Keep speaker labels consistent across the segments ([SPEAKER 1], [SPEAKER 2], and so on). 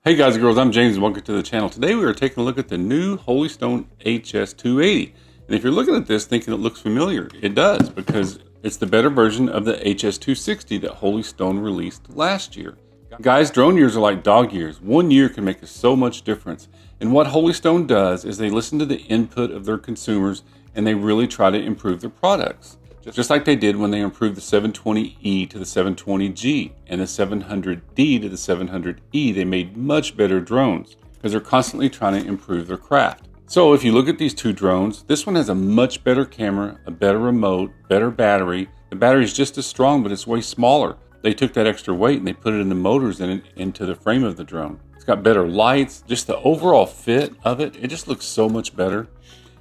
[SPEAKER 1] Hey guys and girls, I'm James and welcome to the channel. Today we are taking a look at the new Holystone HS280. And if you're looking at this thinking it looks familiar, it does, because it's the better version of the HS260 that Holystone released last year. Guys, drone years are like dog years. 1 year can make so much difference. And what Holystone does is they listen to the input of their consumers and they really try to improve their products. Just like they did when they improved the 720E to the 720G and the 700D to the 700E. They made much better drones because they're constantly trying to improve their craft. So if you look at these two drones, this one has a much better camera, a better remote, better battery. The battery is just as strong, but it's way smaller. They took that extra weight and they put it in the motors and into the frame of the drone. It's got better lights, just the overall fit of it. It just looks so much better.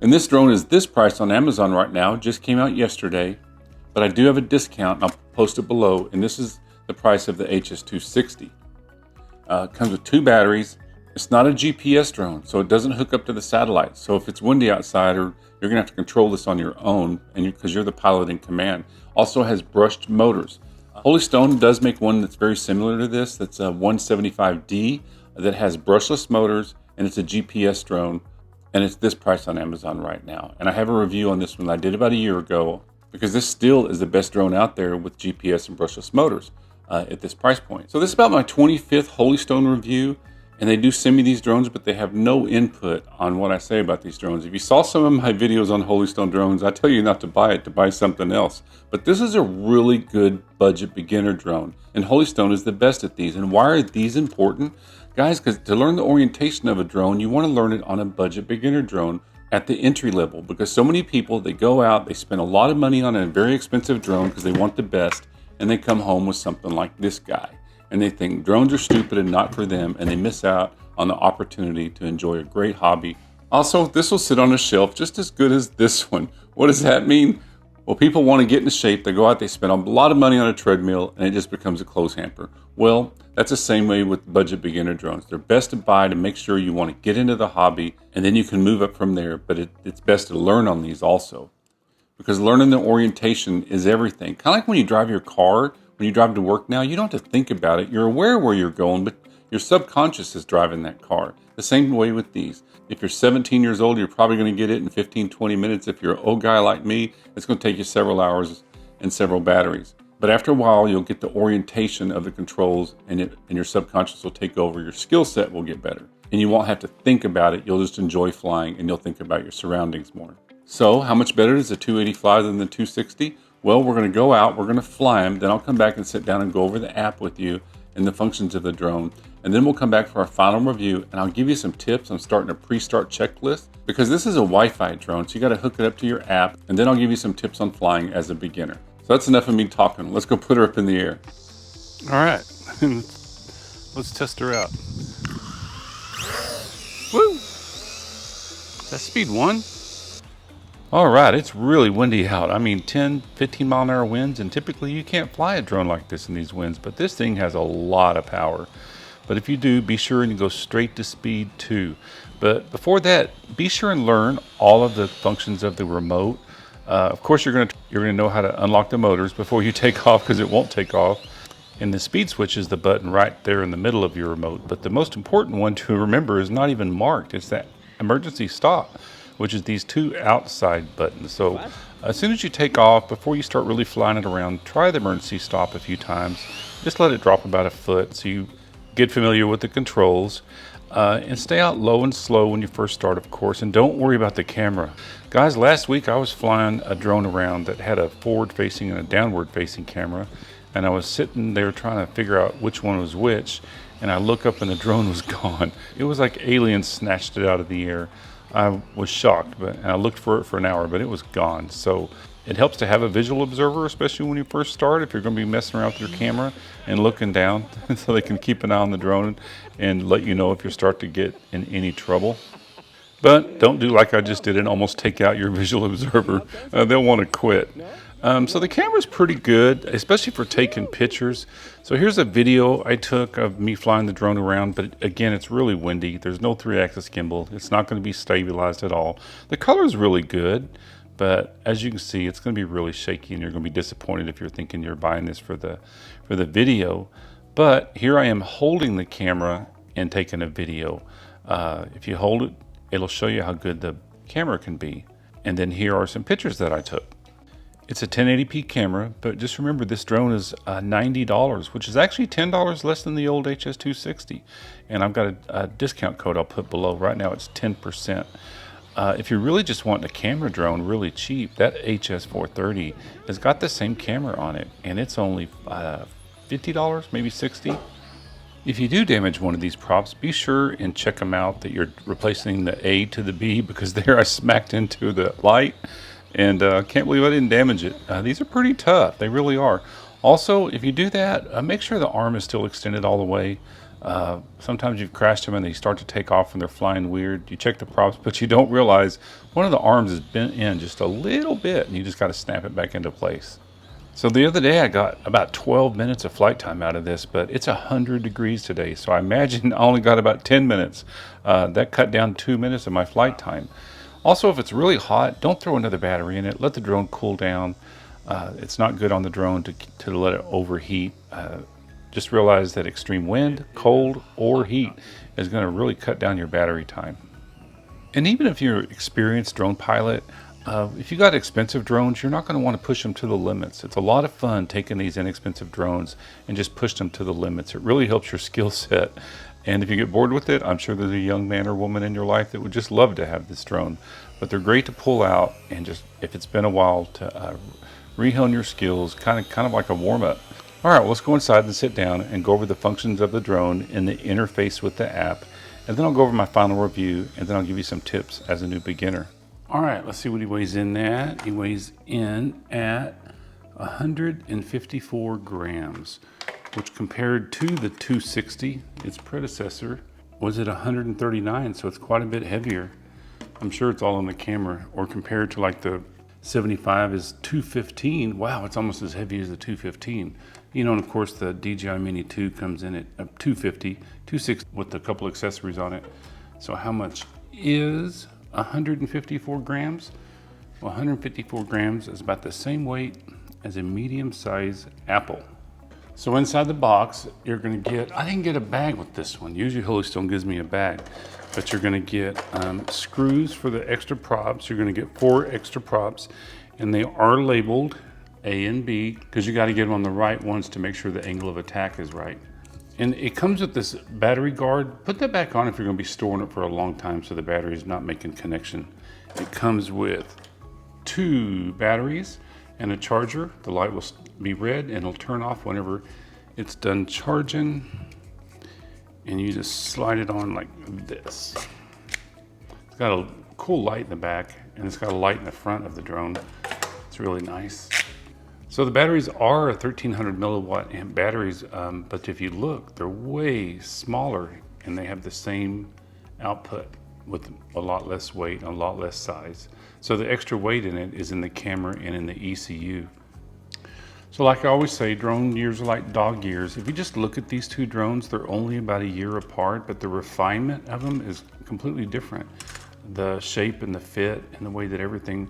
[SPEAKER 1] And this drone is this price on Amazon right now. It just came out yesterday, but I do have a discount. I'll post it below. And this is the price of the HS260. It comes with 2 batteries. It's not a GPS drone, so it doesn't hook up to the satellite. So if it's windy outside, or you're gonna have to control this on your own, and because you're the pilot in command. Also has brushed motors. Holystone does make one that's very similar to this. That's a 175D that has brushless motors, and it's a GPS drone. And it's this price on Amazon right now. And I have a review on this one I did about a year ago, because this still is the best drone out there with GPS and brushless motors at this price point. So this is about my 25th Holystone review. And they do send me these drones, but they have no input on what I say about these drones. If you saw some of my videos on Holystone drones, I tell you not to buy it, to buy something else. But this is a really good budget beginner drone. And Holystone is the best at these. And why are these important? Guys, because to learn the orientation of a drone, you want to learn it on a budget beginner drone at the entry level. Because so many people, they go out, they spend a lot of money on a very expensive drone because they want the best, and they come home with something like this guy. And they think drones are stupid and not for them, and they miss out on the opportunity to enjoy a great hobby. Also, this will sit on a shelf just as good as this one. What does that mean? Well, people want to get into shape. They go out, they spend a lot of money on a treadmill, and it just becomes a clothes hamper. Well, that's the same way with budget beginner drones. They're best to buy to make sure you want to get into the hobby, and then you can move up from there. But it's best to learn on these also, because learning the orientation is everything. Kind of like when you drive your car. When you drive to work now, you don't have to think about it. You're aware where you're going, but your subconscious is driving that car. The same way with these. If you're 17 years old, you're probably going to get it in 15, 20 minutes. If you're an old guy like me, it's going to take you several hours and several batteries. But after a while, you'll get the orientation of the controls, and your subconscious will take over. Your skill set will get better. And you won't have to think about it. You'll just enjoy flying, and you'll think about your surroundings more. So how much better does the 280 fly than the 260? Well, we're going to go out, we're going to fly them, then I'll come back and sit down and go over the app with you and the functions of the drone. And then we'll come back for our final review, and I'll give you some tips. I'm starting a pre-start checklist because this is a Wi-Fi drone, so you got to hook it up to your app, and then I'll give you some tips on flying as a beginner. So that's enough of me talking. Let's go put her up in the air. All right, let's test her out. Woo! That's speed 1. All right, it's really windy out. I mean, 10, 15 mile an hour winds, and typically you can't fly a drone like this in these winds, but this thing has a lot of power. But if you do, be sure and go straight to speed 2. But before that, be sure and learn all of the functions of the remote. Of course, you're gonna know how to unlock the motors before you take off, because it won't take off. And the speed switch is the button right there in the middle of your remote. But the most important one to remember is not even marked. It's that emergency stop, which is these 2 outside buttons. So as soon as you take off, before you start really flying it around, try the emergency stop a few times. Just let it drop about a foot so you get familiar with the controls. And stay out low and slow when you first start, of course, and don't worry about the camera. Guys, last week I was flying a drone around that had a forward-facing and a downward-facing camera, and I was sitting there trying to figure out which one was which, and I look up and the drone was gone. It was like aliens snatched it out of the air. I was shocked, and I looked for it for an hour, but it was gone. So it helps to have a visual observer, especially when you first start, if you're going to be messing around with your camera and looking down, so they can keep an eye on the drone and let you know if you start to get in any trouble. But don't do like I just did and almost take out your visual observer. They'll want to quit. So the camera's pretty good, especially for taking pictures. So here's a video I took of me flying the drone around, but again, it's really windy. There's no 3-axis gimbal. It's not going to be stabilized at all. The color's really good, but as you can see, it's going to be really shaky, and you're going to be disappointed if you're thinking you're buying this for the video. But here I am holding the camera and taking a video. If you hold it, it'll show you how good the camera can be. And then here are some pictures that I took. It's a 1080p camera, but just remember this drone is $90, which is actually $10 less than the old HS260. And I've got a discount code I'll put below. Right now it's 10%. If you're really just wanting a camera drone really cheap, that HS430 has got the same camera on it, and it's only $50, maybe $60. If you do damage one of these props, be sure and check them out that you're replacing the A to the B, because there I smacked into the light and can't believe I didn't damage it. These are pretty tough, they really are. Also, if you do that, make sure the arm is still extended all the way. Sometimes you've crashed them and they start to take off and they're flying weird. You check the props, but you don't realize one of the arms is bent in just a little bit, and you just got to snap it back into place. So the other day I got about 12 minutes of flight time out of this, but it's 100 degrees today, so I imagine I only got about 10 minutes. That cut down 2 minutes of my flight time. Also, if it's really hot, don't throw another battery in it. Let the drone cool down. It's not good on the drone to let it overheat. Just realize that extreme wind, cold, or heat is going to really cut down your battery time. And even if you're an experienced drone pilot, if you got expensive drones, you're not going to want to push them to the limits. It's a lot of fun taking these inexpensive drones and just push them to the limits. It really helps your skill set. And if you get bored with it, I'm sure there's a young man or woman in your life that would just love to have this drone. But they're great to pull out, and just, if it's been a while, to re-hone your skills, kind of like a warm-up. All right, well, let's go inside and sit down and go over the functions of the drone and the interface with the app. And then I'll go over my final review, and then I'll give you some tips as a new beginner. All right, let's see what he weighs in at. He weighs in at 154 grams, which compared to the 260, its predecessor, was at 139, so it's quite a bit heavier. I'm sure it's all on the camera, or compared to like the 75 is 215. Wow, it's almost as heavy as the 215. You know, and of course the DJI Mini 2 comes in at 250, 260 with a couple accessories on it. So how much is 154 grams? Well, 154 grams is about the same weight as a medium-sized apple. So inside the box, you're gonna get, I didn't get a bag with this one. Usually Holystone gives me a bag, but you're gonna get screws for the extra props. You're gonna get 4 extra props, and they are labeled A and B, because you gotta get them on the right ones to make sure the angle of attack is right. And it comes with this battery guard. Put that back on if you're gonna be storing it for a long time so the battery is not making connection. It comes with 2 batteries and a charger. The light will be red and it'll turn off whenever it's done charging. And you just slide it on like this. It's got a cool light in the back, and it's got a light in the front of the drone. It's really nice. So the batteries are 1300 milliwatt amp batteries, but if you look, they're way smaller, and they have the same output with a lot less weight and a lot less size. So the extra weight in it is in the camera and in the ECU. So like I always say, drone years are like dog years. If you just look at these 2 drones, they're only about a year apart, but the refinement of them is completely different. The shape and the fit and the way that everything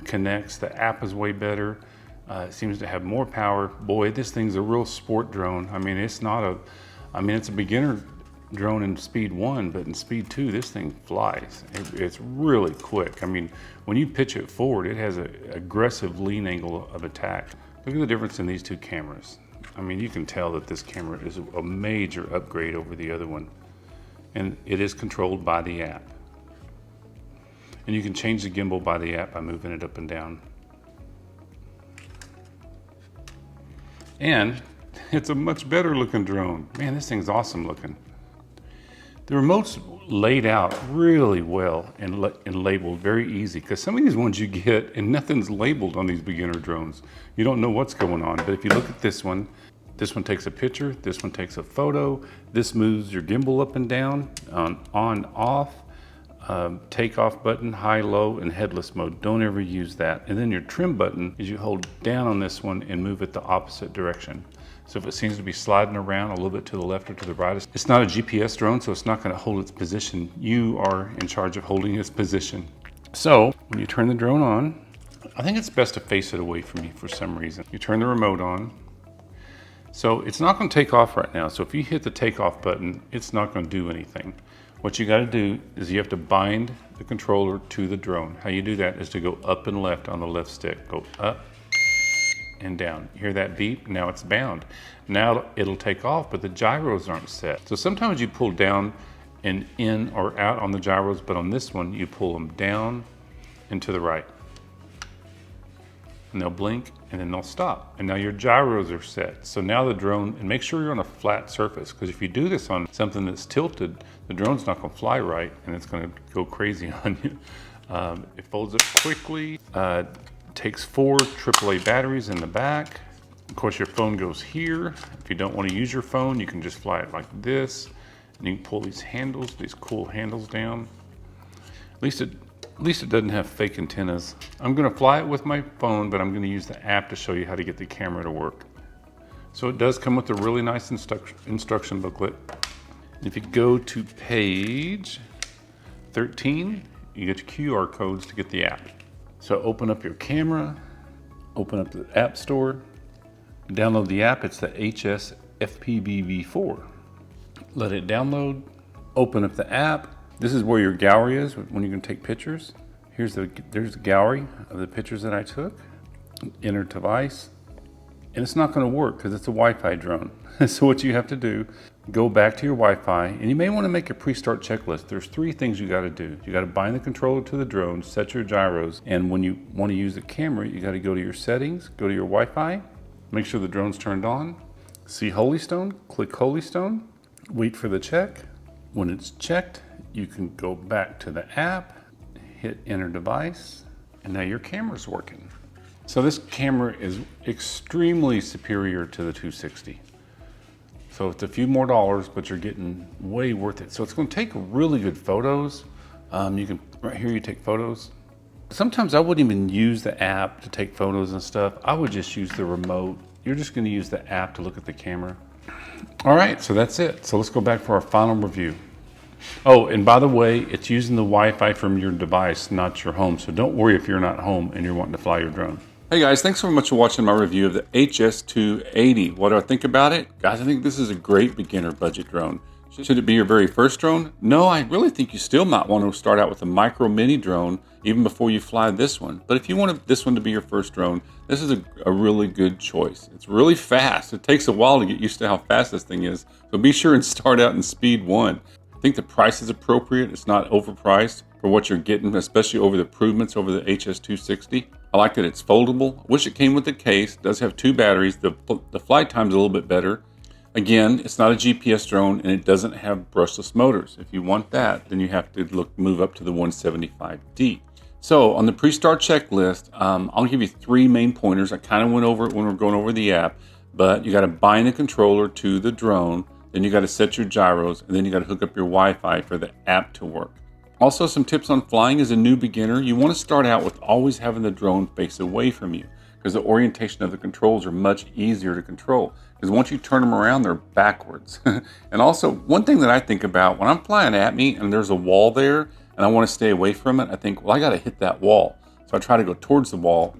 [SPEAKER 1] connects, the app is way better. It seems to have more power. Boy, this thing's a real sport drone. I mean, it's a beginner drone in speed 1, but in speed 2, this thing flies. It's really quick. I mean, when you pitch it forward, it has an aggressive lean angle of attack. Look at the difference in these 2 cameras. I mean, you can tell that this camera is a major upgrade over the other one. And it is controlled by the app. And you can change the gimbal by the app by moving it up and down. And it's a much better looking drone. Man, this thing's awesome looking. The remote's laid out really well and labeled very easy, because some of these ones you get and nothing's labeled on these beginner drones. You don't know what's going on, but if you look at this one takes a picture, this one takes a photo, this moves your gimbal up and down, on, off, takeoff button, high, low, and headless mode. Don't ever use that. And then your trim button is you hold down on this one and move it the opposite direction. So if it seems to be sliding around a little bit to the left or to the right, it's not a GPS drone, so it's not going to hold its position. You are in charge of holding its position. So when you turn the drone on, I think it's best to face it away from you for some reason. You turn the remote on, So it's not going to take off right now. So if you hit the takeoff button, it's not going to do anything. What you got to do is you have to bind the controller to the drone. How you do that is to go up and left on the left stick. Go up and down. You hear that beep? Now it's bound. Now it'll take off, but the gyros aren't set. So sometimes you pull down and in or out on the gyros, but on this one, you pull them down and to the right. And they'll blink and then they'll stop. And now your gyros are set. So now the drone, and make sure you're on a flat surface, because if you do this on something that's tilted, the drone's not gonna fly right and it's gonna go crazy on you. It folds up quickly. Takes 4 AAA batteries in the back. Of course, your phone goes here. If you don't want to use your phone, you can just fly it like this. And you can pull these handles, these cool handles down. At least it doesn't have fake antennas. I'm gonna fly it with my phone, but I'm gonna use the app to show you how to get the camera to work. So it does come with a really nice instruction booklet. If you go to page 13, you get your QR codes to get the app. So open up your camera, open up the App Store, download the app. It's the HS280. Let it download, open up the app. This is where your gallery is when you're gonna take pictures. There's the gallery of the pictures that I took. Enter device, and it's not gonna work because it's a Wi-Fi drone. So what you have to do, go back to your Wi-Fi, and you may want to make a pre-start checklist. There's 3 things you got to do. You got to bind the controller to the drone, set your gyros, and when you want to use the camera, you got to go to your settings, go to your Wi-Fi, make sure the drone's turned on, see Holystone, click Holystone, wait for the check. When it's checked, you can go back to the app, hit enter device, and now your camera's working. So this camera is extremely superior to the 260. So it's a few more dollars, but you're getting way worth it. So it's going to take really good photos. You can, right here, you take photos. Sometimes I wouldn't even use the app to take photos and stuff. I would just use the remote. You're just going to use the app to look at the camera. All right, so that's it. So let's go back for our final review. Oh, and by the way, it's using the Wi-Fi from your device, not your home. So don't worry if you're not home and you're wanting to fly your drone. Hey guys, thanks so much for watching my review of the HS280. What do I think about it? Guys, I think this is a great beginner budget drone. Should it be your very first drone? No, I really think you still might want to start out with a micro mini drone even before you fly this one. But if you want this one to be your first drone, this is a really good choice. It's really fast. It takes a while to get used to how fast this thing is. So be sure and start out in speed 1. I think the price is appropriate. It's not overpriced for what you're getting, especially over the improvements over the HS260. I like that it's foldable. I wish it came with the case. It does have 2 batteries. The flight time's a little bit better. Again, it's not a GPS drone and it doesn't have brushless motors. If you want that, then you have to move up to the 175D. So on the pre-start checklist, I'll give you 3 main pointers. I kind of went over it when we were going over the app, but you got to bind the controller to the drone, then you got to set your gyros, and then you got to hook up your Wi-Fi for the app to work. Also, some tips on flying as a new beginner. You want to start out with always having the drone face away from you, because the orientation of the controls are much easier to control. Because once you turn them around, they're backwards. And also, one thing that I think about, when I'm flying at me and there's a wall there and I want to stay away from it, I think, well, I got to hit that wall. So I try to go towards the wall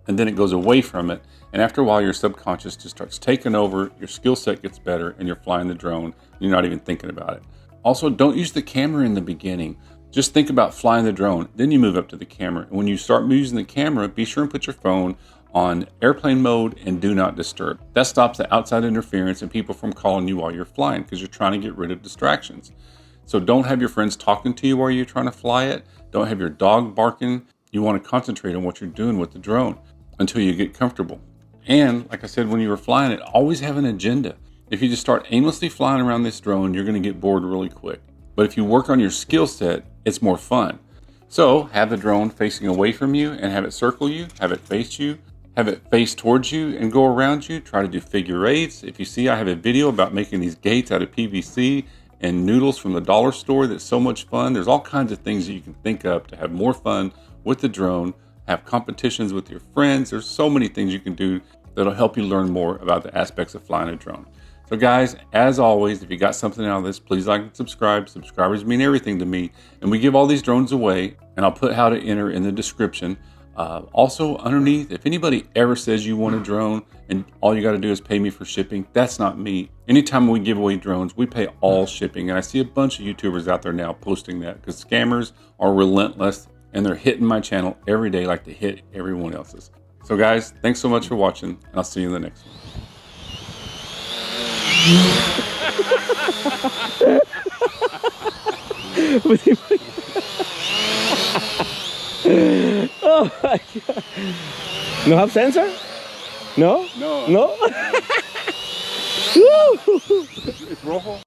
[SPEAKER 1] and then it goes away from it. And after a while, your subconscious just starts taking over, your skill set gets better, and you're flying the drone. You're not even thinking about it. Also, don't use the camera in the beginning. Just think about flying the drone, then you move up to the camera. And when you start using the camera, be sure and put your phone on airplane mode and do not disturb. That stops the outside interference and people from calling you while you're flying, because you're trying to get rid of distractions. So don't have your friends talking to you while you're trying to fly it. Don't have your dog barking. You want to concentrate on what you're doing with the drone until you get comfortable. And like I said, when you were flying it, always have an agenda. If you just start aimlessly flying around this drone, you're going to get bored really quick. But if you work on your skill set, it's more fun. So have the drone facing away from you and have it circle you, have it face you, have it face towards you and go around you. Try to do figure 8s. If you see, I have a video about making these gates out of PVC and noodles from the dollar store. That's so much fun. There's all kinds of things that you can think of to have more fun with the drone, have competitions with your friends. There's so many things you can do that'll help you learn more about the aspects of flying a drone. So guys, as always, if you got something out of this, please like and subscribe. Subscribers mean everything to me. And we give all these drones away, and I'll put how to enter in the description. Also, underneath, if anybody ever says you want a drone and all you got to do is pay me for shipping, that's not me. Anytime we give away drones, we pay all shipping. And I see a bunch of YouTubers out there now posting that because scammers are relentless and they're hitting my channel every day like they hit everyone else's. So guys, thanks so much for watching, and I'll see you in the next one.
[SPEAKER 2] Oh my God. No have sensor? No?
[SPEAKER 1] No.
[SPEAKER 2] No?
[SPEAKER 1] It's rojo.